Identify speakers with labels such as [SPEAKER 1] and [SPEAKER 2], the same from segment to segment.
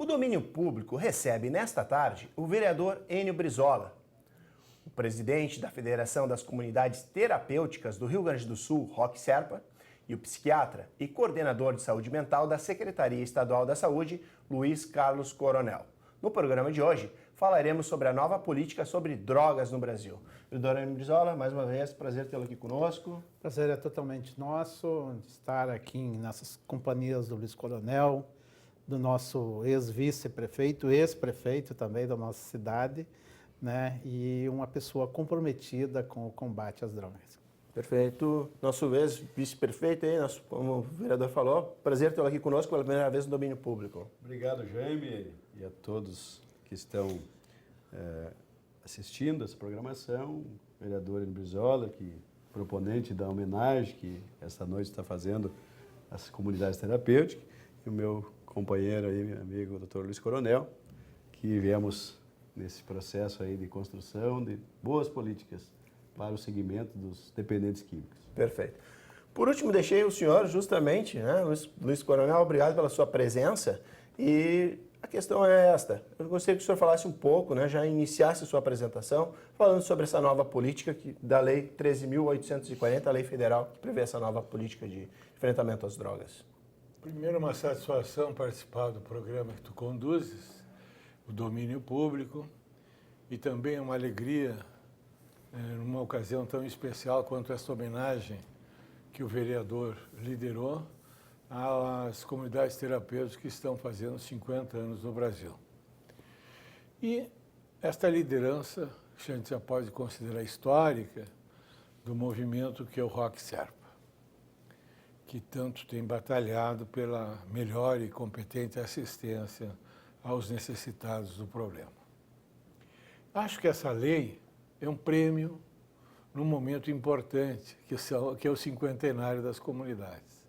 [SPEAKER 1] domínio público recebe nesta tarde o vereador Enio Brizola. O presidente da Federação das Comunidades Terapêuticas do Rio Grande do Sul, Roque Serpa, e o psiquiatra e coordenador de saúde mental da Secretaria Estadual da Saúde, Luiz Carlos Coronel. No programa de hoje, falaremos sobre a nova política sobre drogas no Brasil. Vereador Enio Brizola, mais uma vez, prazer tê-lo aqui conosco.
[SPEAKER 2] Prazer é totalmente nosso de estar aqui nessas companhias do Luiz Coronel, do nosso ex-vice-prefeito, ex-prefeito também da nossa cidade, né? E uma pessoa comprometida com o combate às drogas.
[SPEAKER 1] Perfeito. Nosso ex-vice-prefeito, como o vereador falou, prazer tê-lo aqui conosco pela primeira vez no domínio público.
[SPEAKER 3] Obrigado, Jaime, e a todos que estão assistindo essa programação. O vereador Enio Brizola, que proponente da homenagem que esta noite está fazendo às comunidades terapêuticas, e o meu companheiro aí, meu amigo, o Dr. Luiz Coronel, que viemos nesse processo aí de construção de boas políticas para o segmento dos dependentes químicos.
[SPEAKER 1] Perfeito. Por último, deixei o senhor justamente, Luiz Coronel, obrigado pela sua presença. E a questão é esta. Eu gostaria que o senhor falasse um pouco, já iniciasse a sua apresentação, falando sobre essa nova política da Lei 13.840, a lei federal que prevê essa nova política de enfrentamento às drogas.
[SPEAKER 4] Primeiro, uma satisfação participar do programa que tu conduzes, o domínio público, e também uma alegria numa ocasião tão especial quanto esta homenagem que o vereador liderou às comunidades terapêuticas que estão fazendo 50 anos no Brasil. E esta liderança, que a gente já pode considerar histórica, do movimento que é o Roque Serpa, que tanto tem batalhado pela melhor e competente assistência aos necessitados do problema. Acho que essa lei é um prêmio num momento importante, que é o cinquentenário das comunidades,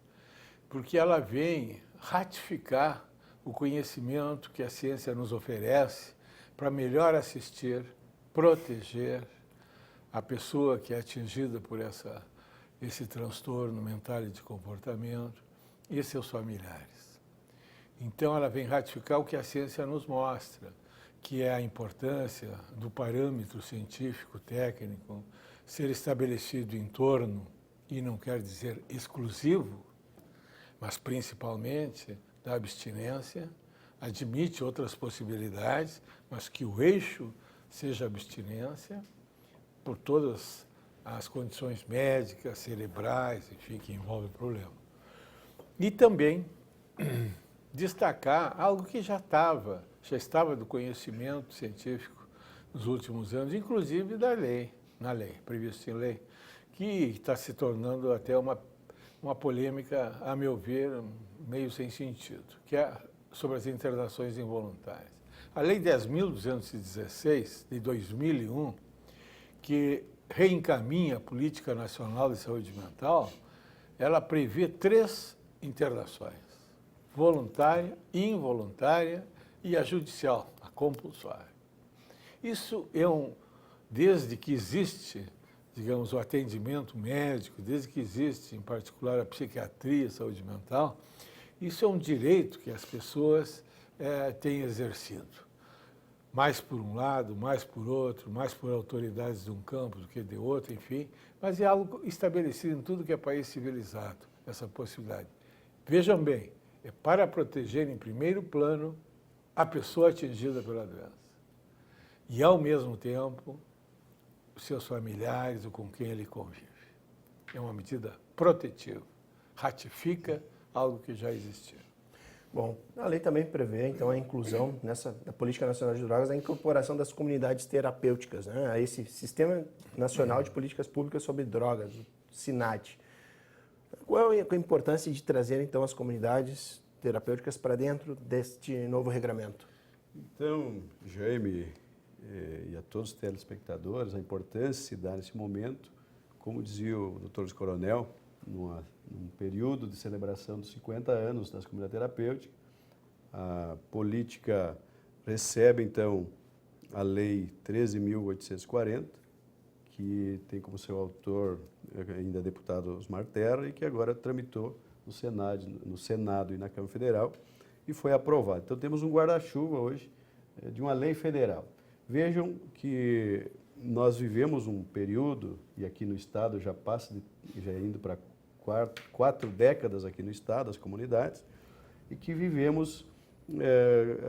[SPEAKER 4] porque ela vem ratificar o conhecimento que a ciência nos oferece para melhor assistir, proteger a pessoa que é atingida por esse transtorno mental e de comportamento e seus familiares. Então, ela vem ratificar o que a ciência nos mostra, que é a importância do parâmetro científico, técnico, ser estabelecido em torno, e não quer dizer exclusivo, mas principalmente da abstinência, admite outras possibilidades, mas que o eixo seja a abstinência, por todas as condições médicas, cerebrais, enfim, que envolvem o problema. E também destacar algo que já estava do conhecimento científico nos últimos anos, inclusive na lei, previsto em lei, que está se tornando até uma polêmica, a meu ver, meio sem sentido, que é sobre as internações involuntárias. A Lei 10.216, de 2001, que reencaminha a Política Nacional de Saúde Mental, ela prevê 3 internações: voluntária, involuntária e a judicial, a compulsória. Isso desde que existe, digamos, o atendimento médico, desde que existe, em particular, a psiquiatria, a saúde mental, isso é um direito que as pessoas têm exercido. Mais por um lado, mais por outro, mais por autoridades de um campo do que de outro, enfim, mas é algo estabelecido em tudo que é país civilizado, essa possibilidade. Vejam bem, é para proteger, em primeiro plano, a pessoa atingida pela doença. E, ao mesmo tempo, os seus familiares ou com quem ele convive. É uma medida protetiva, ratifica algo que já existia.
[SPEAKER 1] Bom, a lei também prevê, então, a inclusão da Política Nacional de Drogas, a incorporação das comunidades terapêuticas, a esse Sistema Nacional de Políticas Públicas sobre Drogas, o SINAD. Qual é a importância de trazer, então, as comunidades terapêuticas para dentro deste novo regramento?
[SPEAKER 3] Então, Jaime, e a todos os telespectadores, a importância se dá nesse momento, como dizia o Dr. Luiz Coronel, num período de celebração dos 50 anos das comunidades terapêuticas, a política recebe, então, a Lei 13.840, que tem como seu autor ainda deputado Osmar Terra e que agora tramitou no Senado e na Câmara Federal, e foi aprovado. Então temos um guarda-chuva hoje de uma lei federal. Vejam que nós vivemos um período, e aqui no Estado já indo para 4 décadas aqui no Estado, as comunidades, e que vivemos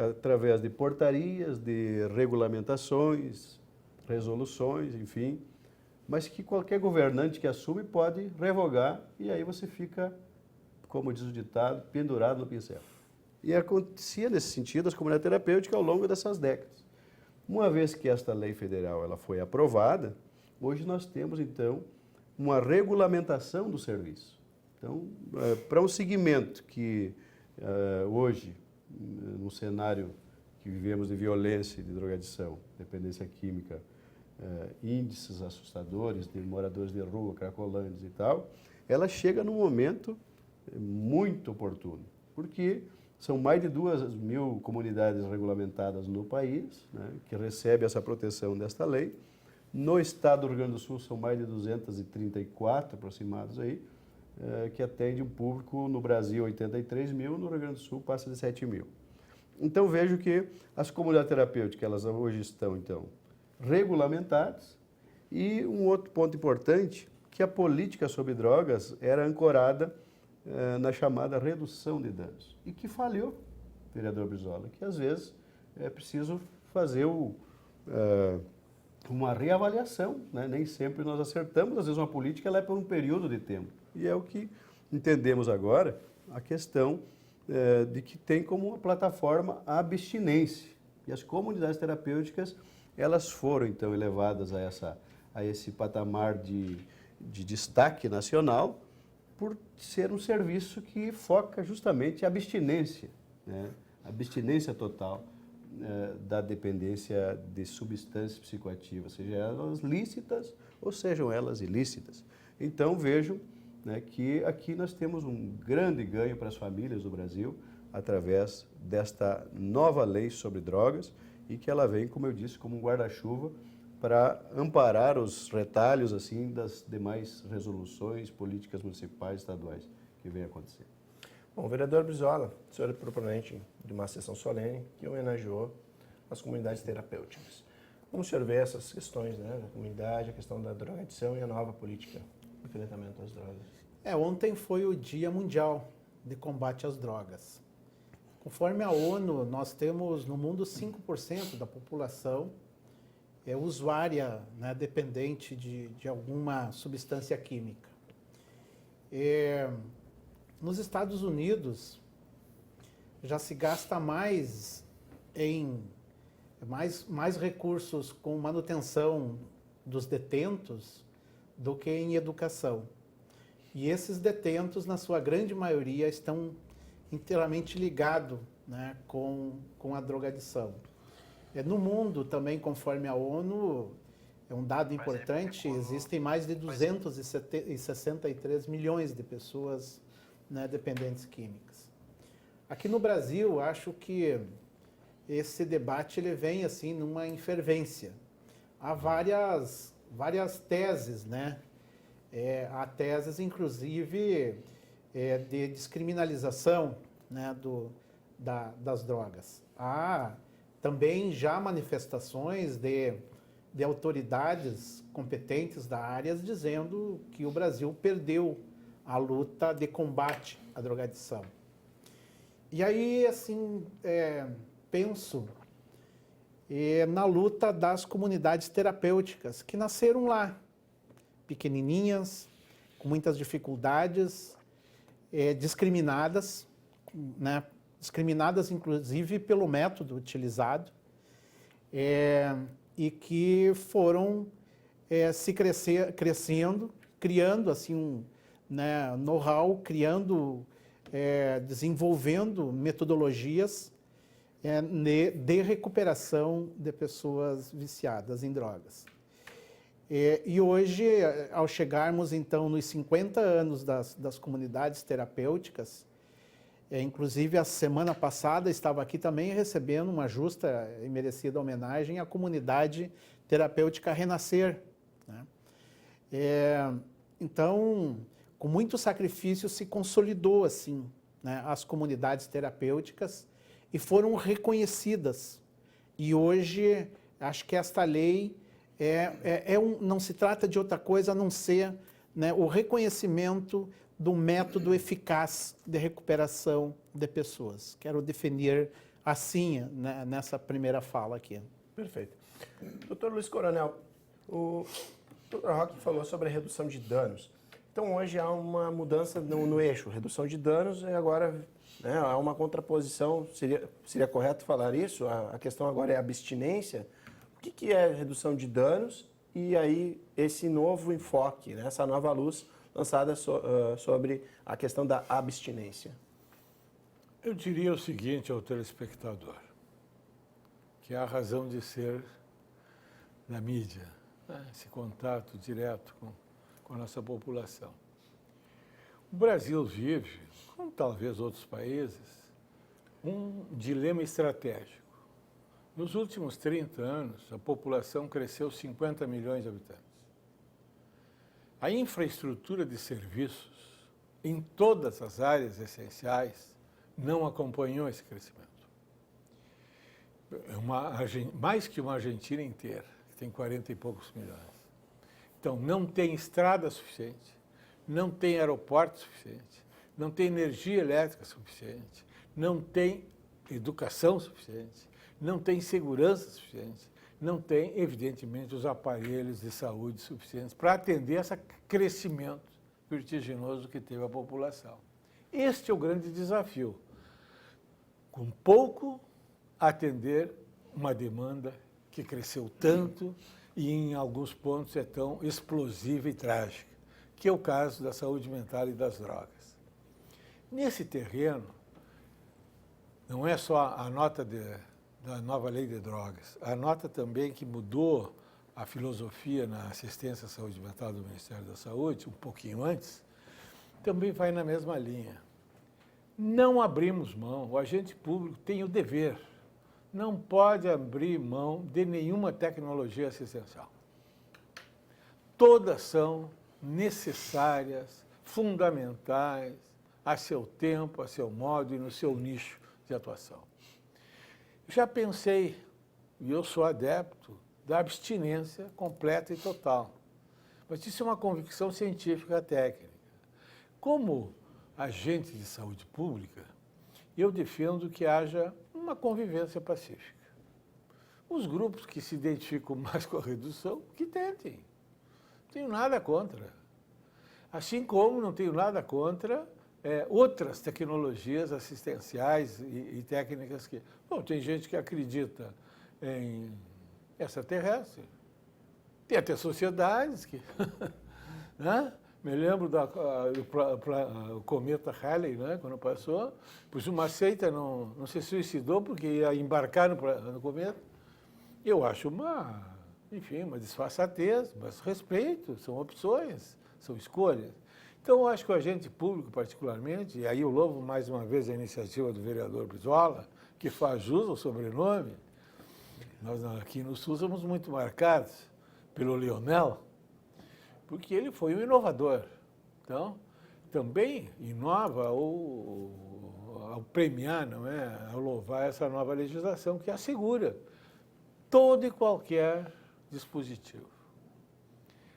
[SPEAKER 3] através de portarias, de regulamentações, resoluções, enfim, mas que qualquer governante que assume pode revogar e aí você fica, como diz o ditado, pendurado no pincel. E acontecia nesse sentido as comunidades terapêuticas ao longo dessas décadas. Uma vez que esta lei federal ela foi aprovada, hoje nós temos então uma regulamentação do serviço. Então, para um segmento que hoje, no cenário que vivemos de violência e de drogadição, dependência química, índices assustadores de moradores de rua, cracolantes e tal, ela chega num momento muito oportuno, porque são mais de 2.000 comunidades regulamentadas no país, né, que recebem essa proteção desta lei. No estado do Rio Grande do Sul são mais de 234 aproximados aí, que atende um público no Brasil 83 mil, no Rio Grande do Sul passa de 7 mil. Então vejo que as comunidades terapêuticas elas hoje estão então regulamentadas e um outro ponto importante que a política sobre drogas era ancorada na chamada redução de danos e que falhou, vereador Brizola, que às vezes é preciso fazer uma reavaliação, né? Nem sempre nós acertamos, às vezes uma política ela é por um período de tempo. E é o que entendemos agora, a questão de que tem como uma plataforma a abstinência. E as comunidades terapêuticas, elas foram então elevadas a esse patamar de destaque nacional por ser um serviço que foca justamente a abstinência, né? A abstinência total da dependência de substâncias psicoativas, seja elas lícitas ou sejam elas ilícitas. Então vejam, né, que aqui nós temos um grande ganho para as famílias do Brasil através desta nova lei sobre drogas e que ela vem, como eu disse, como um guarda-chuva para amparar os retalhos assim das demais resoluções, políticas municipais, estaduais que vem acontecer.
[SPEAKER 1] Bom, vereador Brizola, o senhor é proponente de uma sessão solene que homenageou as comunidades terapêuticas. Como o senhor vê essas questões, né, da comunidade, a questão da drogadição e a nova política de enfrentamento às drogas?
[SPEAKER 2] Ontem foi o Dia Mundial de Combate às Drogas. Conforme a ONU, nós temos no mundo 5% da população usuária, né, dependente de alguma substância química. Nos Estados Unidos, já se gasta mais recursos com manutenção dos detentos do que em educação. E esses detentos, na sua grande maioria, estão inteiramente ligados, né, com a drogadição. No mundo, também, conforme a ONU, é um dado importante, existem mais de 263 milhões de pessoas, né, dependentes químicas. Aqui no Brasil, acho que esse debate ele vem assim numa fervência. Há várias teses, né? Há teses, inclusive, de descriminalização, né, das drogas. Há também já manifestações de autoridades competentes da área dizendo que o Brasil perdeu a luta de combate à drogadição. E aí, assim, penso na luta das comunidades terapêuticas que nasceram lá, pequenininhas, com muitas dificuldades, discriminadas, né? Discriminadas inclusive pelo método utilizado, e que foram crescendo, criando assim né, know-how, desenvolvendo metodologias de recuperação de pessoas viciadas em drogas. E hoje, ao chegarmos então nos 50 anos das comunidades terapêuticas, inclusive a semana passada estava aqui também recebendo uma justa e merecida homenagem à comunidade terapêutica Renascer, né? Então, com muito sacrifício se consolidou assim, né, as comunidades terapêuticas e foram reconhecidas. E hoje, acho que esta lei não se trata de outra coisa a não ser, né, o reconhecimento do método eficaz de recuperação de pessoas. Quero definir assim, né, nessa primeira fala aqui.
[SPEAKER 1] Perfeito. Doutor Luiz Coronel, o Dr. Roque falou sobre a redução de danos. Então, hoje há uma mudança no eixo, redução de danos, e agora, né, há uma contraposição. Seria correto falar isso? A questão agora é abstinência. O que é redução de danos e aí esse novo enfoque, né, essa nova luz lançada sobre a questão da abstinência?
[SPEAKER 4] Eu diria o seguinte ao telespectador, que é a razão de ser da mídia, né, esse contato direto com a nossa população. O Brasil vive, como talvez outros países, um dilema estratégico. Nos últimos 30 anos, a população cresceu 50 milhões de habitantes. A infraestrutura de serviços, em todas as áreas essenciais, não acompanhou esse crescimento. Mais que uma Argentina inteira, que tem 40 e poucos milhões. Então, não tem estrada suficiente, não tem aeroporto suficiente, não tem energia elétrica suficiente, não tem educação suficiente, não tem segurança suficiente, não tem, evidentemente, os aparelhos de saúde suficientes para atender esse crescimento vertiginoso que teve a população. Este é o grande desafio. Com pouco, atender uma demanda que cresceu tanto e, em alguns pontos, é tão explosiva e trágica, que é o caso da saúde mental e das drogas. Nesse terreno, não é só a nota da nova lei de drogas, a nota também que mudou a filosofia na assistência à saúde mental do Ministério da Saúde, um pouquinho antes, também vai na mesma linha. Não abrimos mão, o agente público tem o dever, não pode abrir mão de nenhuma tecnologia assistencial. Todas são necessárias, fundamentais, a seu tempo, a seu modo e no seu nicho de atuação. Já pensei, e eu sou adepto, da abstinência completa e total. Mas isso é uma convicção científica técnica. Como agente de saúde pública, eu defendo que haja uma convivência pacífica. Os grupos que se identificam mais com a redução, que tentem. Não tenho nada contra. Assim como não tenho nada contra outras tecnologias assistenciais e técnicas que... Bom, tem gente que acredita em extraterrestre. Tem até sociedades que... né? Me lembro do cometa Halley, né, quando passou, pois uma seita não se suicidou porque ia embarcar no cometa. Eu acho uma disfarçatez, mas respeito, são opções, são escolhas. Então, eu acho que o agente público, particularmente, e aí eu louvo mais uma vez a iniciativa do vereador Brizola, que faz jus ao sobrenome. Nós aqui no Sul somos muito marcados pelo Leonel, porque ele foi um inovador. Então, também inova ao premiar, não é? Ao louvar essa nova legislação que assegura todo e qualquer dispositivo.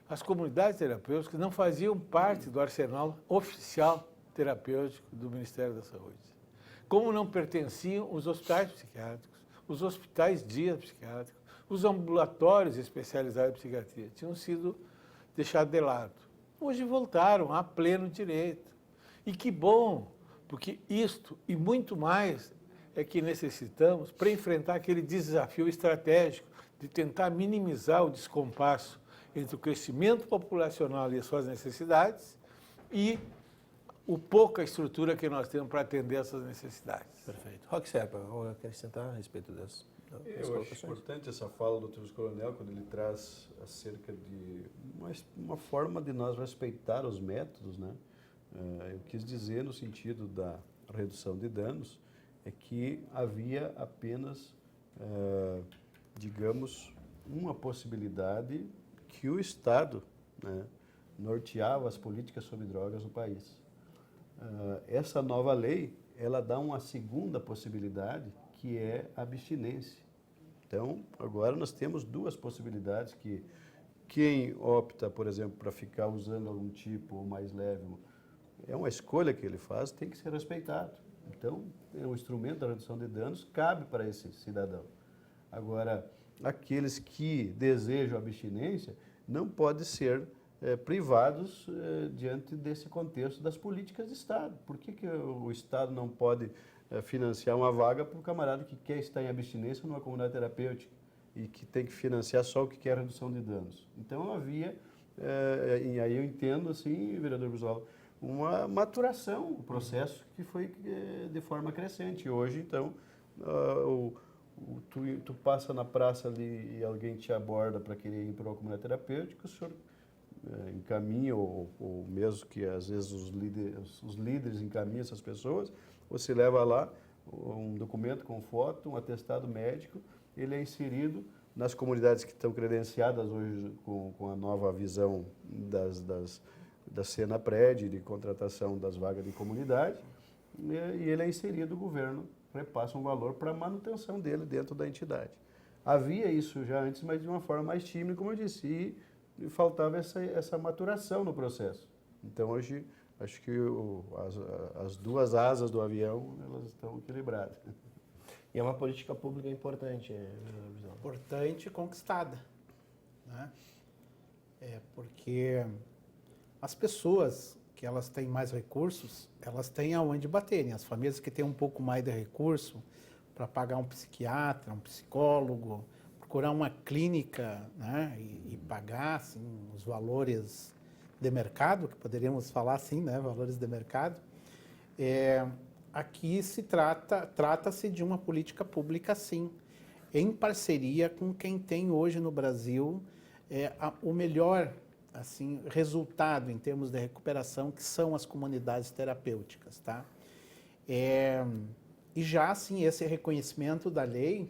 [SPEAKER 4] As comunidades terapêuticas não faziam parte do arsenal oficial terapêutico do Ministério da Saúde. Como não pertenciam os hospitais psiquiátricos, os hospitais dia psiquiátricos, os ambulatórios especializados em psiquiatria, tinham sido deixados de lado. Hoje voltaram a pleno direito. E que bom, porque isto e muito mais é que necessitamos para enfrentar aquele desafio estratégico de tentar minimizar o descompasso entre o crescimento populacional e as suas necessidades e a pouca estrutura que nós temos para atender essas necessidades.
[SPEAKER 1] Perfeito. Roque Serpa, vou acrescentar a respeito das
[SPEAKER 3] Eu acho importante essa fala do Dr. Luiz Coronel, quando ele traz acerca de uma forma de nós respeitar os métodos, né? Eu quis dizer, no sentido da redução de danos, é que havia apenas, digamos, uma possibilidade que o Estado, né, norteava as políticas sobre drogas no país. Essa nova lei, ela dá uma segunda possibilidade, que é a abstinência. Então, agora nós temos duas possibilidades que quem opta, por exemplo, para ficar usando algum tipo ou mais leve, é uma escolha que ele faz, tem que ser respeitado. Então, é um instrumento da redução de danos, cabe para esse cidadão. Agora, aqueles que desejam abstinência não podem ser privados diante desse contexto das políticas de Estado. Por que o Estado não pode financiar uma vaga para o camarada que quer estar em abstinência numa comunidade terapêutica e que tem que financiar só o que quer redução de danos? Então havia, e aí eu entendo, assim, vereador Brizola, uma maturação, o processo que foi de forma crescente. Hoje, então, tu passa na praça ali e alguém te aborda para querer ir para uma comunidade terapêutica, o senhor encaminha, ou mesmo que às vezes os líderes encaminham essas pessoas, você leva lá um documento com foto, um atestado médico, ele é inserido nas comunidades que estão credenciadas hoje com a nova visão da Senapred, de contratação das vagas de comunidade, e ele é inserido, o governo repassa um valor para a manutenção dele dentro da entidade. Havia isso já antes, mas de uma forma mais tímida, como eu disse, e faltava essa maturação no processo. Então, hoje, acho que as duas asas do avião, elas estão equilibradas.
[SPEAKER 1] E é uma política pública importante,
[SPEAKER 2] Importante e conquistada, né? Porque as pessoas que elas têm mais recursos, elas têm aonde baterem. As famílias que têm um pouco mais de recurso para pagar um psiquiatra, um psicólogo, procurar uma clínica, né, e pagar assim, os valores de mercado, que poderíamos falar assim, né, valores de mercado. Aqui trata-se de uma política pública, sim, em parceria com quem tem hoje no Brasil o melhor assim, resultado em termos de recuperação, que são as comunidades terapêuticas, tá? E já, assim, esse reconhecimento da lei,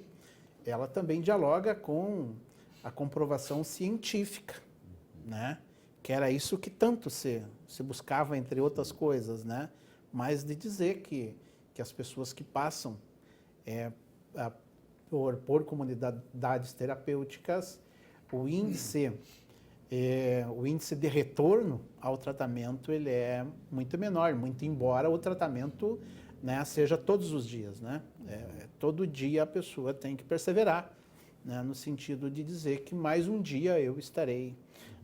[SPEAKER 2] ela também dialoga com a comprovação científica, né? Que era isso que tanto se buscava, entre outras coisas, né? Mas de dizer que as pessoas que passam por comunidades terapêuticas, o índice de retorno ao tratamento ele é muito menor, muito embora o tratamento, né, seja todos os dias, né? Todo dia a pessoa tem que perseverar, né, no sentido de dizer que mais um dia eu estarei,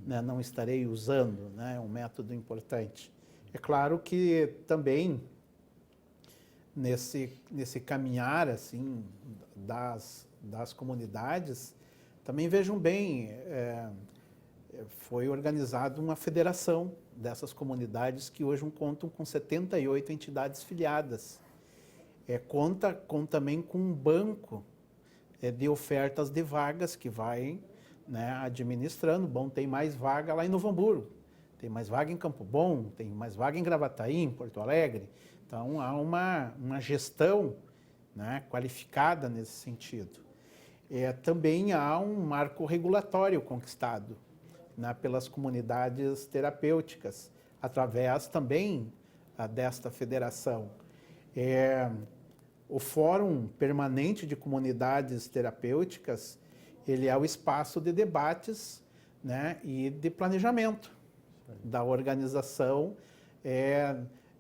[SPEAKER 2] né, não estarei usando, né, um método importante. É claro que também nesse caminhar assim das comunidades, também vejam bem, foi organizada uma federação dessas comunidades que hoje contam com 78 entidades filiadas. Conta também com um banco de ofertas de vagas que vai, né, administrando. Bom, tem mais vaga lá em Novo Hamburgo, tem mais vaga em Campo Bom, tem mais vaga em Gravataí, em Porto Alegre. Então, há uma gestão, né, qualificada nesse sentido. Também há um marco regulatório conquistado, né, pelas comunidades terapêuticas, através também desta federação. O Fórum Permanente de Comunidades Terapêuticas, ele é o espaço de debates, né, e de planejamento da organização,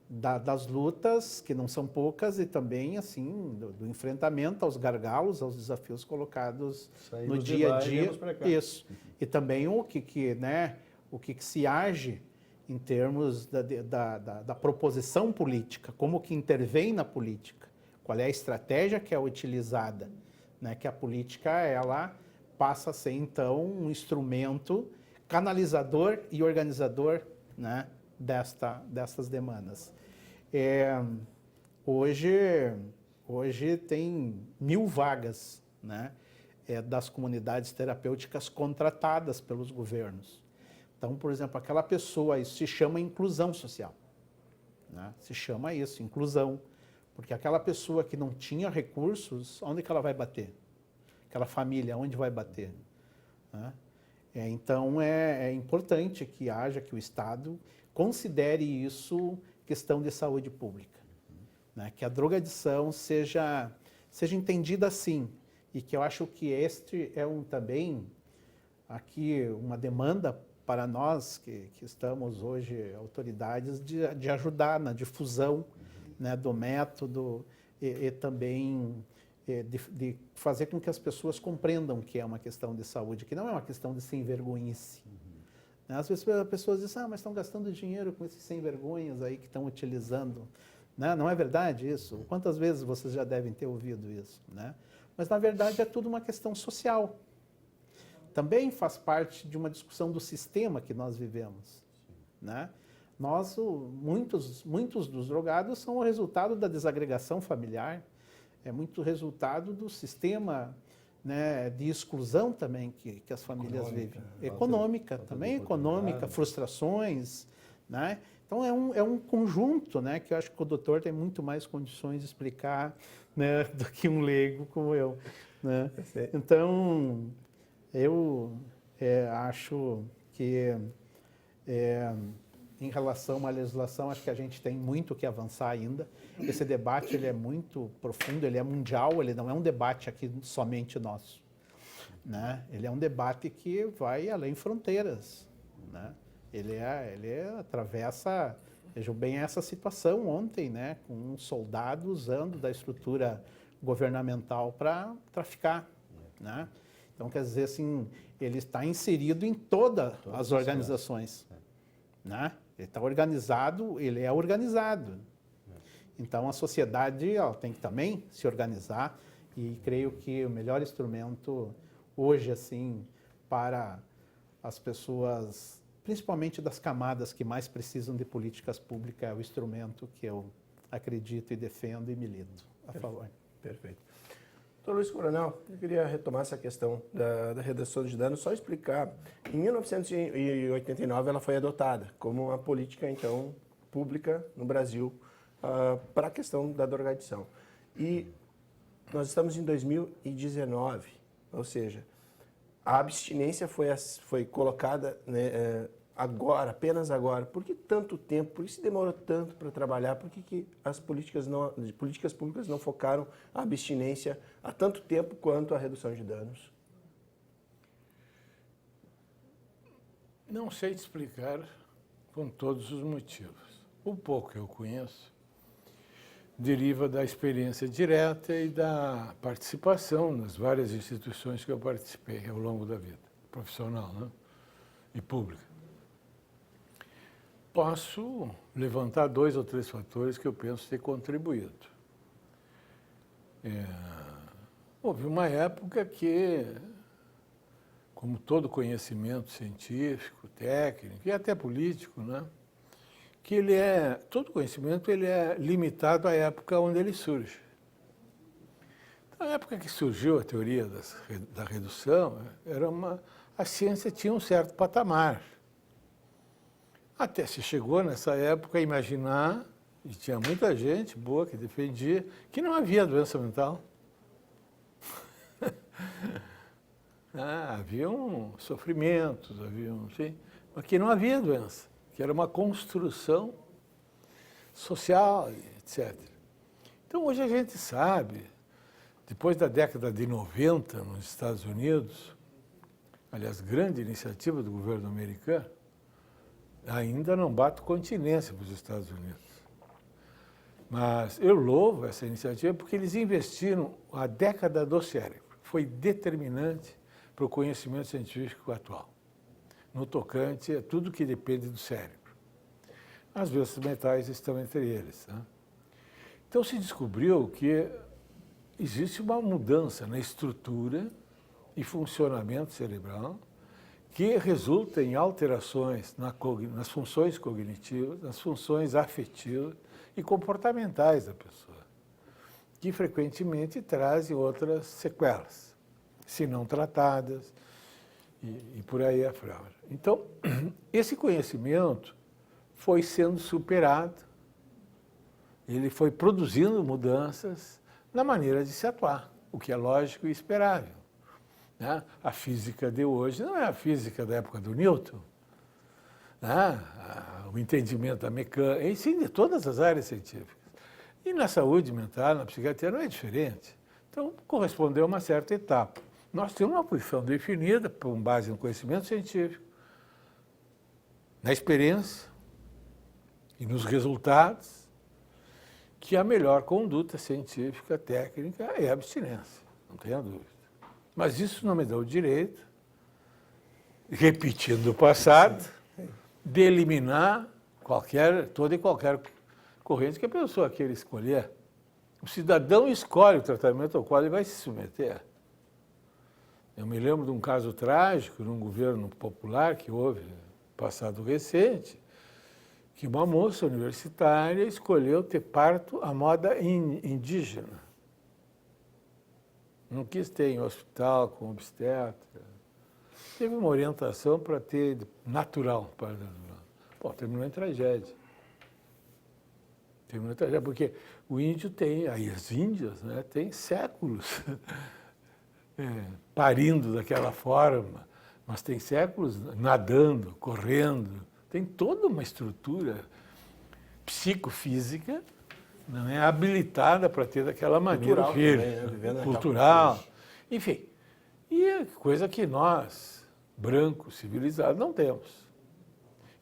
[SPEAKER 2] das lutas, que não são poucas, e também assim do enfrentamento aos gargalos, aos desafios colocados no dia a dia. Isso. E também o que se age em termos da proposição política, como que intervém na política, qual é a estratégia que é utilizada, né? Que a política ela passa a ser então um instrumento canalizador e organizador, né, dessas demandas. Hoje tem 1.000 vagas, né, das comunidades terapêuticas contratadas pelos governos. Então, por exemplo, aquela pessoa, isso se chama inclusão social, né? Se chama isso, inclusão, porque aquela pessoa que não tinha recursos, onde que ela vai bater? Aquela família, onde vai bater? Né? Então, é importante que o Estado considere isso questão de saúde pública, né? Que a drogadição seja seja entendida assim, e que eu acho que este é também aqui uma demanda para nós que estamos hoje autoridades de ajudar na difusão, né, do método e também de fazer com que as pessoas compreendam que é uma questão de saúde, que não é uma questão de sem vergonhice. Às vezes as pessoas dizem, mas estão gastando dinheiro com esses sem vergonhas aí que estão utilizando. Né? Não é verdade isso? Quantas vezes vocês já devem ter ouvido isso? Né? Mas na verdade é tudo uma questão social. Também faz parte de uma discussão do sistema que nós vivemos. Né? Muitos dos drogados são o resultado da desagregação familiar, é muito resultado do sistema, né, de exclusão também que as famílias vivem. Econômica, também econômica, frustrações. Né? Então é um conjunto, né, que eu acho que o doutor tem muito mais condições de explicar, né, do que um leigo como eu. Né? Então, eu acho que em relação à legislação, acho que a gente tem muito que avançar ainda. Esse debate ele é muito profundo, ele é mundial, ele não é um debate aqui somente nosso. Né? Ele é um debate que vai além fronteiras. Né? Ele atravessa, vejam bem, essa situação ontem, né, com um soldado usando da estrutura governamental para traficar. Né? Então, quer dizer assim, ele está inserido em todas as organizações. Né? Ele está organizado, ele é organizado. Então, a sociedade ela tem que também se organizar e creio que o melhor instrumento hoje, assim, para as pessoas, principalmente das camadas que mais precisam de políticas públicas, é o instrumento que eu acredito e defendo e milito a favor.
[SPEAKER 1] Perfeito. Doutor Luiz Coronel, eu queria retomar essa questão da redução de danos, só explicar. Em 1989, ela foi adotada como uma política, então, pública no Brasil para a questão da drogadição. E nós estamos em 2019, ou seja, a abstinência foi colocada, né, agora, apenas agora. Por que tanto tempo? Por que se demorou tanto para trabalhar? Por que as políticas públicas não focaram a abstinência há tanto tempo quanto a redução de danos?
[SPEAKER 4] Não sei te explicar com todos os motivos. O pouco que eu conheço deriva da experiência direta e da participação nas várias instituições que eu participei ao longo da vida, profissional, né, e pública. Posso levantar 2 ou 3 fatores que eu penso ter contribuído. Houve uma época que, como todo conhecimento científico, técnico e até político, né, que todo conhecimento ele é limitado à época onde ele surge. Então, a época que surgiu a teoria da redução, a ciência tinha um certo patamar. Até se chegou nessa época a imaginar, e tinha muita gente boa que defendia, que não havia doença mental. Haviam sofrimentos, mas que não havia doença, que era uma construção social, etc. Então, hoje a gente sabe, depois da década de 90 nos Estados Unidos, aliás, grande iniciativa do governo americano, ainda não bato continência para os Estados Unidos. Mas eu louvo essa iniciativa porque eles investiram a década do cérebro. Foi determinante para o conhecimento científico atual. No tocante a tudo que depende do cérebro. As doenças mentais estão entre eles. Né? Então se descobriu que existe uma mudança na estrutura e funcionamento cerebral que resulta em alterações nas funções cognitivas, nas funções afetivas e comportamentais da pessoa, que frequentemente trazem outras sequelas, se não tratadas, e por aí afora. Então, esse conhecimento foi sendo superado, ele foi produzindo mudanças na maneira de se atuar, o que é lógico e esperável. Né? A física de hoje não é a física da época do Newton. Né? O entendimento da mecânica, e sim de todas as áreas científicas. E na saúde mental, na psiquiatria, não é diferente. Então, correspondeu a uma certa etapa. Nós temos uma posição definida, com base no conhecimento científico, na experiência e nos resultados, que a melhor conduta científica, técnica, é a abstinência, não tenha dúvida. Mas isso não me dá o direito, repetindo o passado, de eliminar toda e qualquer corrente que a pessoa queira escolher. O cidadão escolhe o tratamento ao qual ele vai se submeter. Eu me lembro de um caso trágico num governo popular que houve passado recente, que uma moça universitária escolheu ter parto à moda indígena. Não quis ter em hospital com obstetra. Teve uma orientação para ter natural. Bom, terminou em tragédia. Terminou em tragédia, porque o índio tem, aí as índias, né, têm séculos parindo daquela forma, mas tem séculos nadando, correndo, tem toda uma estrutura psicofísica, não é habilitada para ter daquela maneira
[SPEAKER 1] Cultural
[SPEAKER 4] filho,
[SPEAKER 1] também, né? Vivendo
[SPEAKER 4] cultural, enfim. E é coisa que nós, brancos, civilizados, não temos.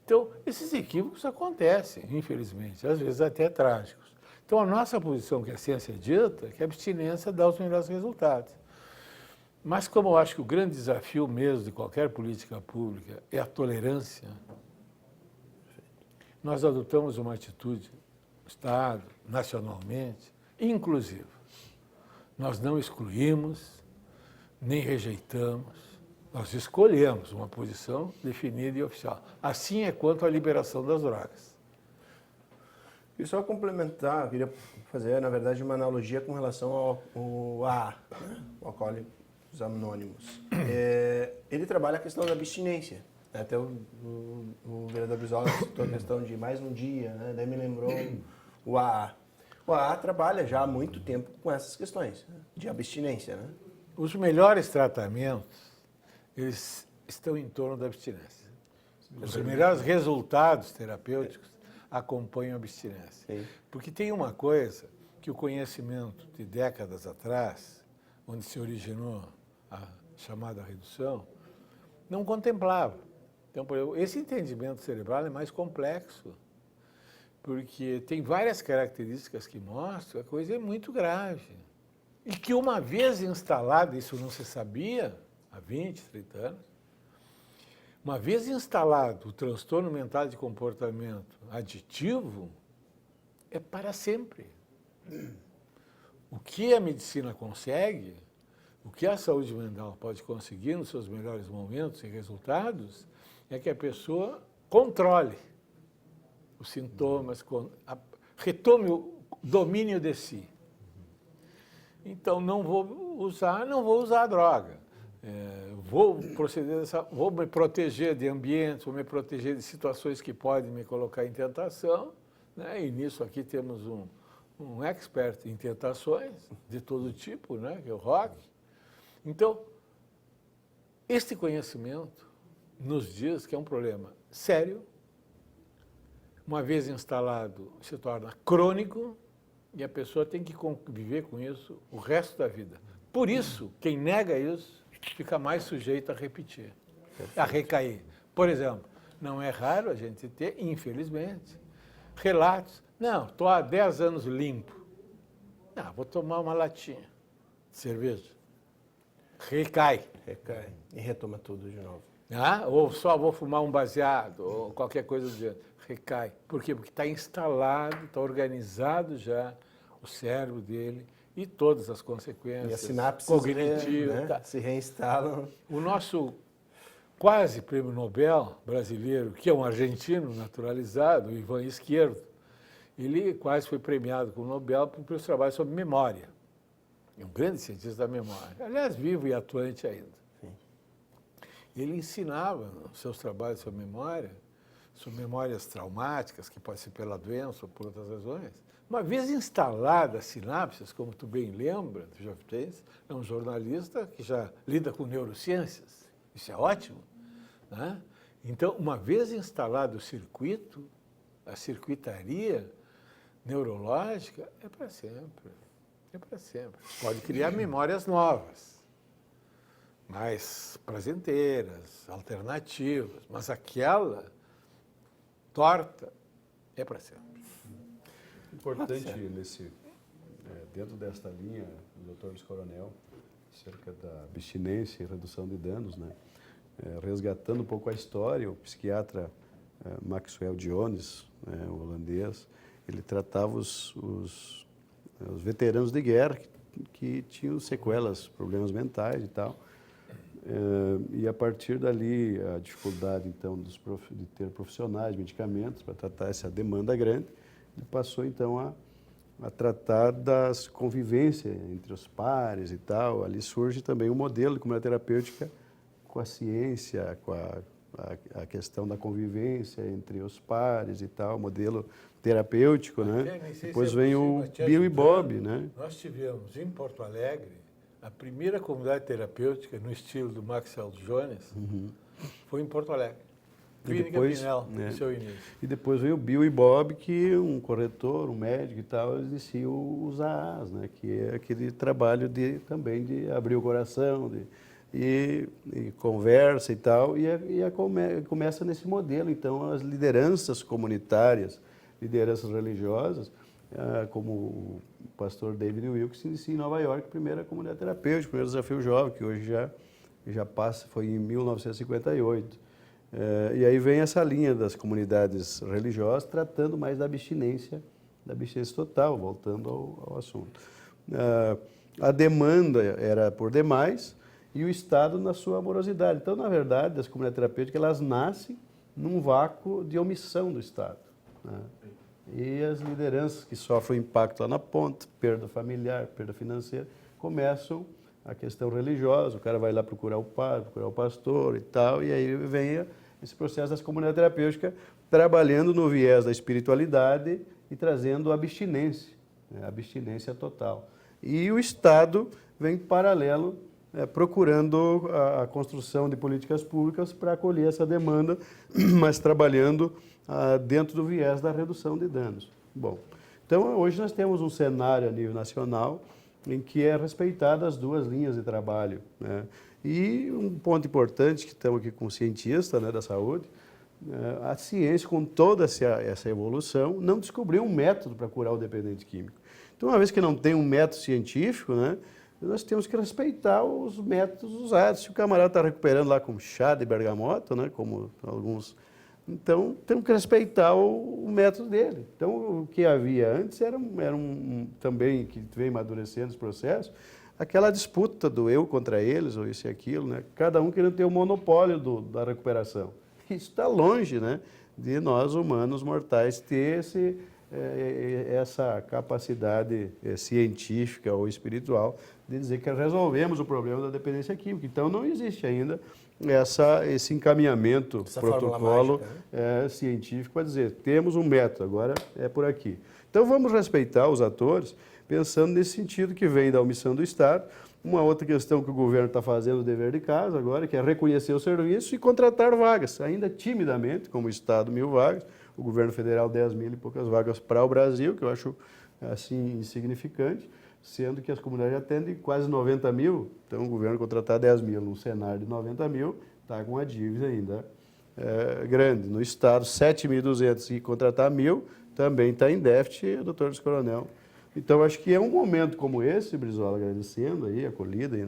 [SPEAKER 4] Então, esses equívocos acontecem, infelizmente, às vezes até trágicos. Então, a nossa posição, que a ciência dita, é que a abstinência dá os melhores resultados. Mas como eu acho que o grande desafio mesmo de qualquer política pública é a tolerância, nós adotamos uma atitude no Estado, nacionalmente, inclusiva. Nós não excluímos, nem rejeitamos, nós escolhemos uma posição definida e oficial. Assim é quanto à liberação das drogas.
[SPEAKER 1] E só complementar, eu queria fazer, na verdade, uma analogia com relação ao AA, né? O Alcoólicos Anônimos. Ele trabalha a questão da abstinência. Até o vereador Brizola citou a questão de mais um dia, né? Daí me lembrou o AA. O AA trabalha já há muito tempo com essas questões, né? De abstinência, né?
[SPEAKER 4] Os melhores tratamentos, eles estão em torno da abstinência. Os melhores resultados terapêuticos acompanham a abstinência.
[SPEAKER 1] Sim.
[SPEAKER 4] Porque tem uma coisa que o conhecimento de décadas atrás, onde se originou a chamada redução, não contemplava. Então, por exemplo, esse entendimento cerebral é mais complexo, porque tem várias características que mostram que a coisa é muito grave. E que uma vez instalado, isso não se sabia há 20, 30 anos, uma vez instalado o transtorno mental de comportamento aditivo, é para sempre. O que a medicina consegue, o que a saúde mental pode conseguir nos seus melhores momentos e resultados, é que a pessoa controle os sintomas, retome o domínio de si. Então, não vou usar a droga. Vou me proteger de ambientes, vou me proteger de situações que podem me colocar em tentação, né? E nisso aqui temos um expert em tentações de todo tipo, né? Que é o Rock. Então, este conhecimento nos diz que é um problema sério, uma vez instalado, se torna crônico, e a pessoa tem que conviver com isso o resto da vida. Por isso, quem nega isso fica mais sujeito a repetir, a recair. Por exemplo, não é raro a gente ter, infelizmente, relatos. Não, estou há 10 anos limpo. Não, vou tomar uma latinha de cerveja. Recai.
[SPEAKER 1] Recai. E retoma tudo de novo.
[SPEAKER 4] Ou só vou fumar um baseado, ou qualquer coisa do gênero. Recai. Por quê? Porque está instalado, está organizado já o cérebro dele e todas as consequências
[SPEAKER 1] E as sinapses
[SPEAKER 4] cognitivas.
[SPEAKER 1] né, se reinstalam.
[SPEAKER 4] O nosso quase prêmio Nobel brasileiro, que é um argentino naturalizado, o Ivan Izquierdo, ele quase foi premiado com o Nobel por seus trabalhos sobre memória. É um grande cientista da memória. Aliás, vivo e atuante ainda.
[SPEAKER 1] Sim.
[SPEAKER 4] Ele ensinava nos seus trabalhos sobre memórias traumáticas, que pode ser pela doença ou por outras razões. Uma vez instaladas as sinapses, como tu bem lembra, tu já fez, é um jornalista que já lida com neurociências. Isso é ótimo, né? Então, uma vez instalado o circuito, a circuitaria neurológica, é para sempre. É para sempre. Pode criar memórias novas, mais prazenteiras, alternativas, mas aquela torta é para sempre.
[SPEAKER 3] Importante dentro desta linha, o Dr. Luiz Coronel, acerca da abstinência e redução de danos, né? Resgatando um pouco a história, o psiquiatra Maxwell Jones, o holandês, ele tratava os veteranos de guerra que tinham sequelas, problemas mentais e tal. E a partir dali, a dificuldade, então, de ter profissionais, medicamentos para tratar essa demanda grande, ele passou, então, a tratar das convivências entre os pares e tal. Ali surge também um modelo de comunidade terapêutica com a ciência, com a questão da convivência entre os pares e tal, modelo terapêutico, né? Depois vem o Bill e Bob, né?
[SPEAKER 4] Nós tivemos em Porto Alegre a primeira comunidade terapêutica no estilo do Maxwell Jones, foi em Porto Alegre. Clínica
[SPEAKER 3] depois,
[SPEAKER 4] Pinel, no seu início.
[SPEAKER 3] E depois veio o Bill e Bob, que um corretor, um médico e tal, eles diziam os AAs, né? Que é aquele trabalho também de abrir o coração, e conversa e tal, começa nesse modelo. Então, as lideranças comunitárias, lideranças religiosas, como o pastor David Wilkes inicia em Nova York, a primeira comunidade terapêutica, o primeiro desafio jovem, que hoje já passa, foi em 1958. E aí vem essa linha das comunidades religiosas, tratando mais da abstinência total, voltando ao assunto. A demanda era por demais, e o Estado na sua amorosidade. Então, na verdade, as comunidades terapêuticas, elas nascem num vácuo de omissão do Estado, né? E as lideranças que sofrem impacto lá na ponta, perda familiar, perda financeira, começam a questão religiosa, o cara vai lá procurar o padre, procurar o pastor e tal, e aí vem esse processo das comunidades terapêuticas trabalhando no viés da espiritualidade e trazendo abstinência, né? Abstinência total. E o Estado vem paralelo, procurando a construção de políticas públicas para acolher essa demanda, mas trabalhando dentro do viés da redução de danos. Bom, então hoje nós temos um cenário a nível nacional em que é respeitadas as duas linhas de trabalho, né? E um ponto importante, que estamos aqui com um cientista, né, da saúde, a ciência, com toda essa evolução, não descobriu um método para curar o dependente químico. Então, uma vez que não tem um método científico, né, nós temos que respeitar os métodos usados. Se o camarada está recuperando lá com chá de bergamota, né, como alguns... Então, temos que respeitar o método dele. Então, o que havia antes era também, que veio amadurecendo esse processo, aquela disputa do eu contra eles, ou isso e aquilo, né? Cada um querendo ter o monopólio da recuperação. Isso está longe, né, de nós, humanos mortais, ter essa capacidade científica ou espiritual de dizer que resolvemos o problema da dependência química. Então, não existe ainda esse encaminhamento, protocolo mágica, né? Científico para dizer, temos um método, agora é por aqui. Então, vamos respeitar os atores, pensando nesse sentido que vem da omissão do Estado. Uma outra questão que o governo está fazendo o dever de casa agora, que é reconhecer o serviço e contratar vagas, ainda timidamente, como o Estado, 1.000 vagas, o governo federal 10.000 e poucas vagas para o Brasil, que eu acho assim insignificante, sendo que as comunidades atendem quase 90.000, então o governo contratar 10.000 num cenário de 90.000, está com uma dívida ainda grande. No Estado, 7.200 e contratar 1.000, também está em déficit, doutor Luiz Coronel. Então, acho que é um momento como esse, Brizola, agradecendo aí a acolhida aí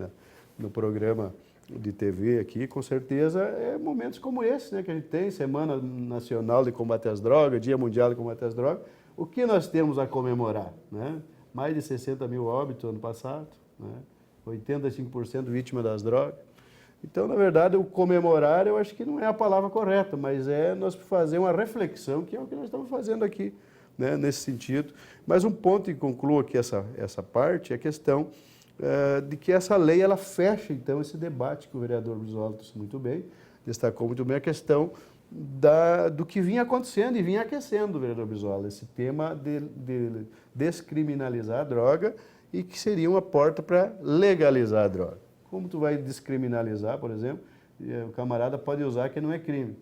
[SPEAKER 3] no programa de TV aqui, com certeza, momentos como esse, né, que a gente tem, Semana Nacional de Combate às Drogas, Dia Mundial de Combate às Drogas, o que nós temos a comemorar, né? Mais de 60.000 óbitos ano passado, né? 85% vítima das drogas. Então, na verdade, o comemorar, eu acho que não é a palavra correta, mas é nós fazer uma reflexão, que é o que nós estamos fazendo aqui, né, nesse sentido. Mas um ponto, e concluo aqui essa parte, é a questão de que essa lei, ela fecha, então, esse debate que o vereador Brizola disse muito bem, destacou muito bem a questão do que vinha acontecendo e vinha aquecendo, vereador Brizola, esse tema de descriminalizar a droga e que seria uma porta para legalizar a droga. Como tu vai descriminalizar, por exemplo, o camarada pode usar que não é crime,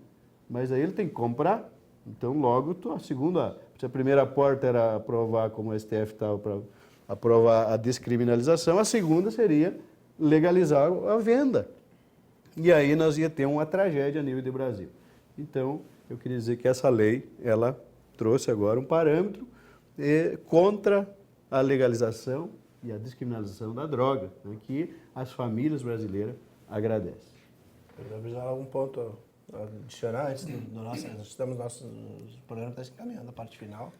[SPEAKER 3] mas aí ele tem que comprar, então logo se a primeira porta era aprovar, como o STF estava aprovar a descriminalização, a segunda seria legalizar a venda. E aí nós ia ter uma tragédia a nível do Brasil. Então, eu queria dizer que essa lei, ela trouxe agora um parâmetro contra a legalização e a descriminalização da droga, né, que as famílias brasileiras agradecem.
[SPEAKER 1] Eu precisava algum ponto a adicionar antes do nosso... Nosso programa está se encaminhando a parte final.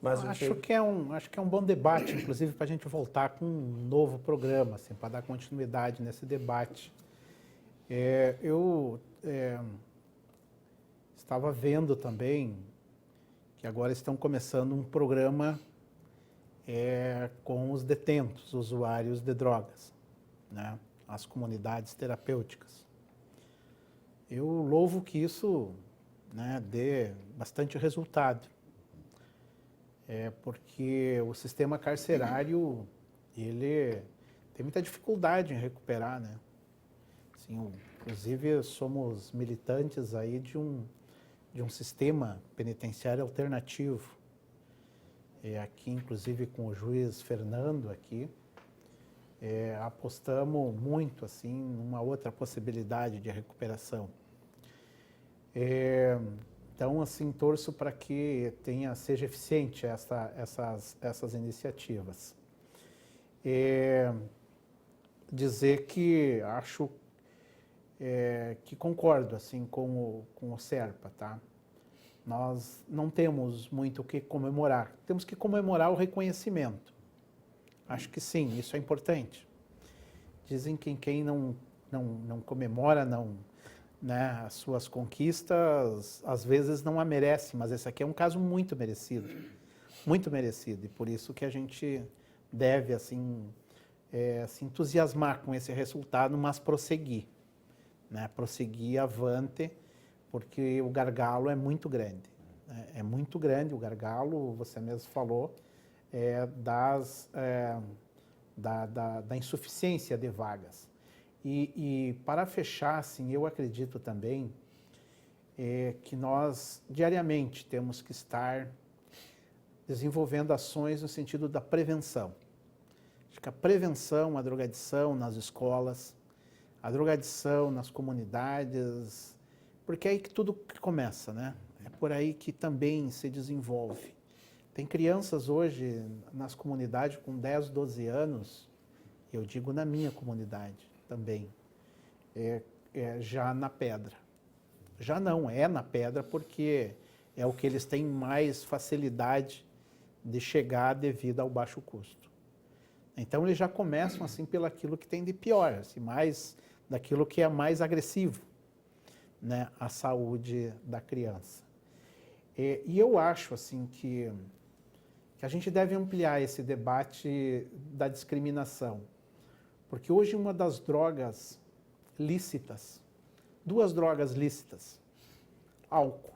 [SPEAKER 1] Mas
[SPEAKER 2] acho que é um bom debate, inclusive, para a gente voltar com um novo programa, assim, para dar continuidade nesse debate. Eu estava vendo também que agora estão começando um programa com os detentos, usuários de drogas, né? As comunidades terapêuticas. Eu louvo que isso, né, dê bastante resultado. Porque o sistema carcerário, ele tem muita dificuldade em recuperar, né? Assim, inclusive, somos militantes aí de um sistema penitenciário alternativo. Aqui, inclusive, com o juiz Fernando aqui, apostamos muito, assim, numa outra possibilidade de recuperação. Então, assim, torço para que seja eficiente essas iniciativas. Dizer que acho que concordo, assim, com o Serpa, tá? Nós não temos muito o que comemorar. Temos que comemorar o reconhecimento. Acho que sim, isso é importante. Dizem que quem não comemora, né, as suas conquistas, às vezes não a merece, mas esse aqui é um caso muito merecido, e por isso que a gente deve, assim, se entusiasmar com esse resultado, mas prosseguir, né, prosseguir avante, porque o gargalo é muito grande, né? É muito grande o gargalo, você mesmo falou, da insuficiência de vagas. E para fechar, assim, eu acredito também que nós diariamente temos que estar desenvolvendo ações no sentido da prevenção. Acho que a prevenção, a drogadição nas escolas, a drogadição nas comunidades, porque é aí que tudo começa, né? É por aí que também se desenvolve. Tem crianças hoje nas comunidades com 10, 12 anos, eu digo na minha comunidade também, já na pedra. Já não é na pedra porque é o que eles têm mais facilidade de chegar devido ao baixo custo. Então eles já começam assim pelo aquilo que tem de pior, assim, mais daquilo que é mais agressivo, né, à saúde da criança. E eu acho assim que a gente deve ampliar esse debate da discriminação. Porque hoje uma das drogas lícitas, duas drogas lícitas, álcool,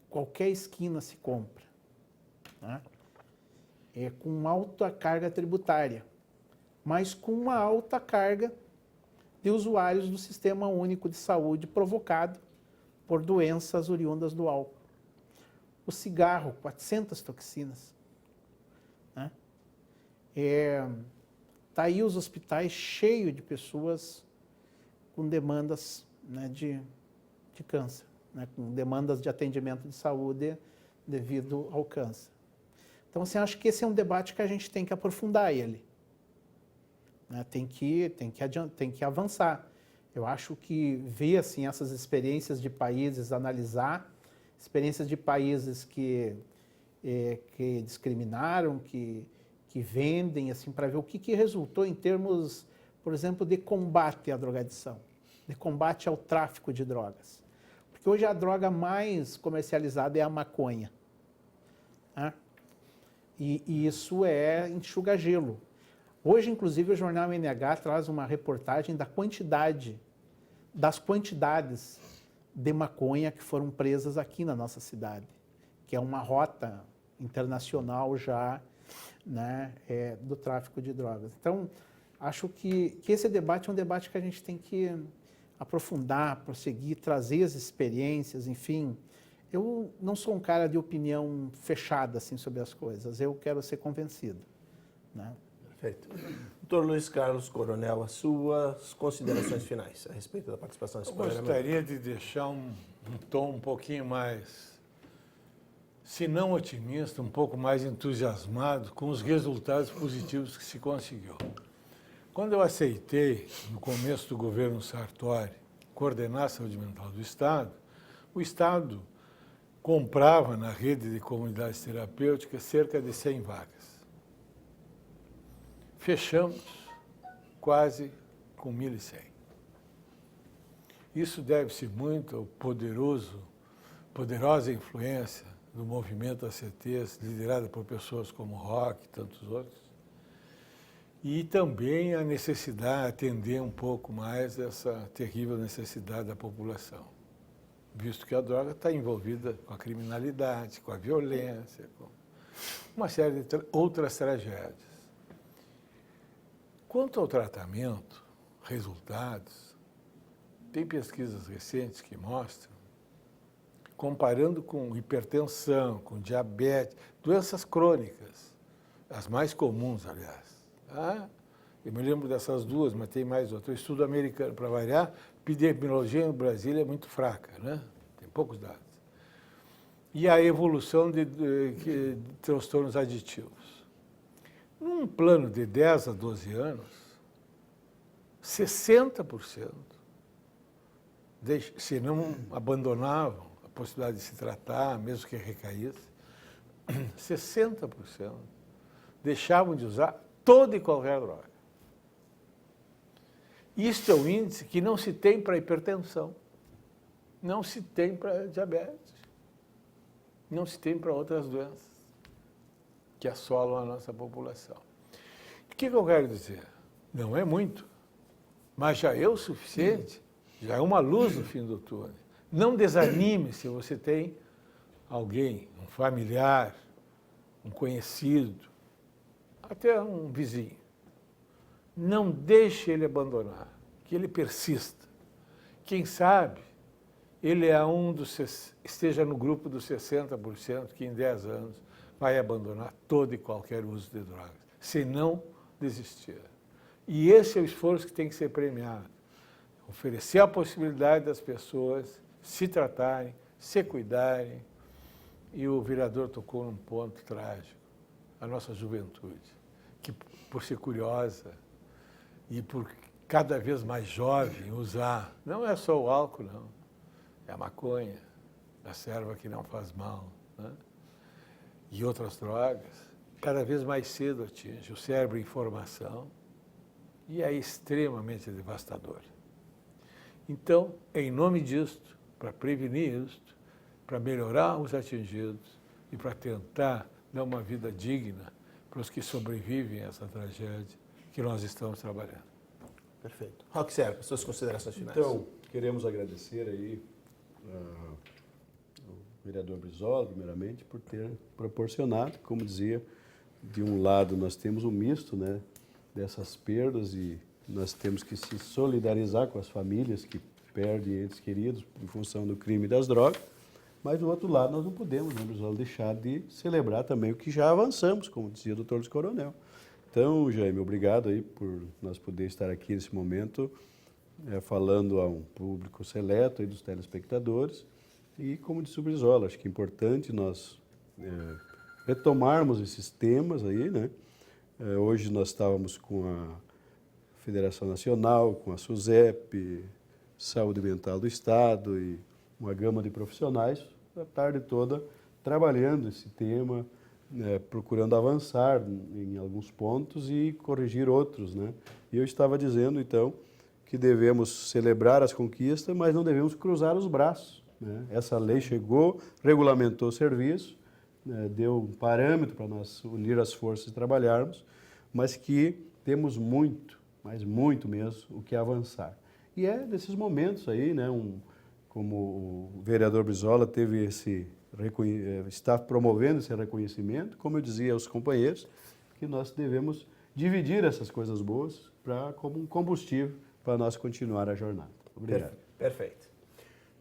[SPEAKER 2] qualquer esquina se compra, né? Com alta carga tributária, mas com uma alta carga de usuários do Sistema Único de Saúde provocado por doenças oriundas do álcool. O cigarro, 400 toxinas, né? Está aí os hospitais cheios de pessoas com demandas, né, de câncer, né, com demandas de atendimento de saúde devido ao câncer. Então, assim, acho que esse é um debate que a gente tem que aprofundar ele, né, tem que avançar. Eu acho que ver, assim, essas experiências de países, analisar experiências de países que discriminaram, que vendem, assim, para ver o que resultou em termos, por exemplo, de combate à drogadição, de combate ao tráfico de drogas. Porque hoje a droga mais comercializada é a maconha, né? E isso enxuga gelo. Hoje, inclusive, o jornal NH traz uma reportagem das quantidades de maconha que foram presas aqui na nossa cidade, que é uma rota internacional já, né, do tráfico de drogas. Então, acho que esse debate é um debate que a gente tem que aprofundar, prosseguir, trazer as experiências, enfim. Eu não sou um cara de opinião fechada assim, sobre as coisas, eu quero ser convencido. né?
[SPEAKER 1] Perfeito. Doutor Luiz Carlos Coronel, as suas considerações finais a respeito da participação nesse
[SPEAKER 4] Eu
[SPEAKER 1] programa.
[SPEAKER 4] gostaria de deixar um tom um pouquinho mais, se não otimista, um pouco mais entusiasmado com os resultados positivos que se conseguiu. Quando eu aceitei, no começo do governo Sartori, coordenar a saúde mental do Estado, o Estado comprava na rede de comunidades terapêuticas cerca de 100 vagas. Fechamos quase com 1.100. Isso deve-se muito ao poderosa influência do movimento ACTs, liderado por pessoas como Roque e tantos outros, e também a necessidade, atender um pouco mais essa terrível necessidade da população, visto que a droga está envolvida com a criminalidade, com a violência, com uma série de outras tragédias. Quanto ao tratamento, resultados, tem pesquisas recentes que mostram, comparando com hipertensão, com diabetes, doenças crônicas, as mais comuns, aliás. Eu me lembro dessas duas, mas tem mais outra. O estudo americano, para variar, a epidemiologia no Brasil é muito fraca, né? Tem poucos dados. E a evolução de transtornos aditivos. Num plano de 10 a 12 anos, 60%, se não abandonavam a possibilidade de se tratar, mesmo que recaísse, 60% deixavam de usar toda e qualquer droga. Isto é um índice que não se tem para hipertensão, não se tem para diabetes, não se tem para outras doenças que assolam a nossa população. O que eu quero dizer? Não é muito, mas já é o suficiente, já é uma luz no fim do túnel. Não desanime se você tem alguém, um familiar, um conhecido, até um vizinho. Não deixe ele abandonar, que ele persista. Quem sabe ele é esteja no grupo dos 60% que em 10 anos vai abandonar todo e qualquer uso de drogas, se não desistir. E esse é o esforço que tem que ser premiado. Oferecer a possibilidade das pessoas se tratarem, se cuidarem. E o vereador tocou num ponto trágico, a nossa juventude, que por ser curiosa e por cada vez mais jovem usar, não é só o álcool, não, é a maconha, a serva que não faz mal, né? E outras drogas, cada vez mais cedo atinge o cérebro em formação e é extremamente devastador. Então, em nome disto, para prevenir isto, para melhorar os atingidos e para tentar dar uma vida digna para os que sobrevivem a essa tragédia que nós estamos trabalhando.
[SPEAKER 1] Perfeito. Roque Serpa, suas considerações finais.
[SPEAKER 3] Então, queremos agradecer aí ao vereador Brizola, primeiramente, por ter proporcionado, como dizia, de um lado nós temos um misto, né, dessas perdas e nós temos que se solidarizar com as famílias que perdem entes queridos em função do crime e das drogas, mas do outro lado nós não podemos, né, Brizola, deixar de celebrar também o que já avançamos, como dizia o doutor Luiz Coronel. Então, Jaime, obrigado aí por nós poder estar aqui nesse momento, falando a um público seleto aí dos telespectadores. E, como disse o Brizola, acho que é importante nós retomarmos esses temas aí, né? Hoje nós estávamos com a Federação Nacional, com a SUSEP, Saúde Mental do Estado e uma gama de profissionais, a tarde toda trabalhando esse tema, procurando avançar em alguns pontos e corrigir outros, né? E eu estava dizendo, então, que devemos celebrar as conquistas, mas não devemos cruzar os braços, né? Essa lei chegou, regulamentou o serviço, né, deu um parâmetro para nós unir as forças e trabalharmos, mas que temos muito, mas muito mesmo, o que avançar. E é desses momentos aí, né, como o vereador Brizola teve está promovendo esse reconhecimento, como eu dizia aos companheiros, que nós devemos dividir essas coisas boas como um combustível para nós continuar a jornada. Obrigado.
[SPEAKER 1] Perfeito.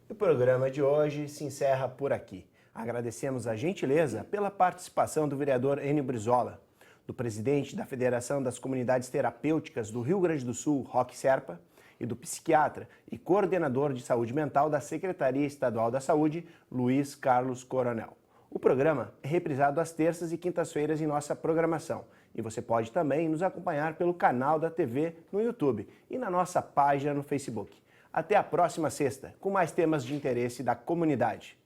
[SPEAKER 1] O programa de hoje se encerra por aqui. Agradecemos a gentileza pela participação do vereador Enio Brizola. do presidente da Federação das Comunidades Terapêuticas do Rio Grande do Sul, Roque Serpa, e do psiquiatra e coordenador de saúde mental da Secretaria Estadual da Saúde, Luiz Carlos Coronel. O programa é reprisado às terças e quintas-feiras em nossa programação. E você pode também nos acompanhar pelo canal da TV no YouTube e na nossa página no Facebook. Até a próxima sexta, com mais temas de interesse da comunidade.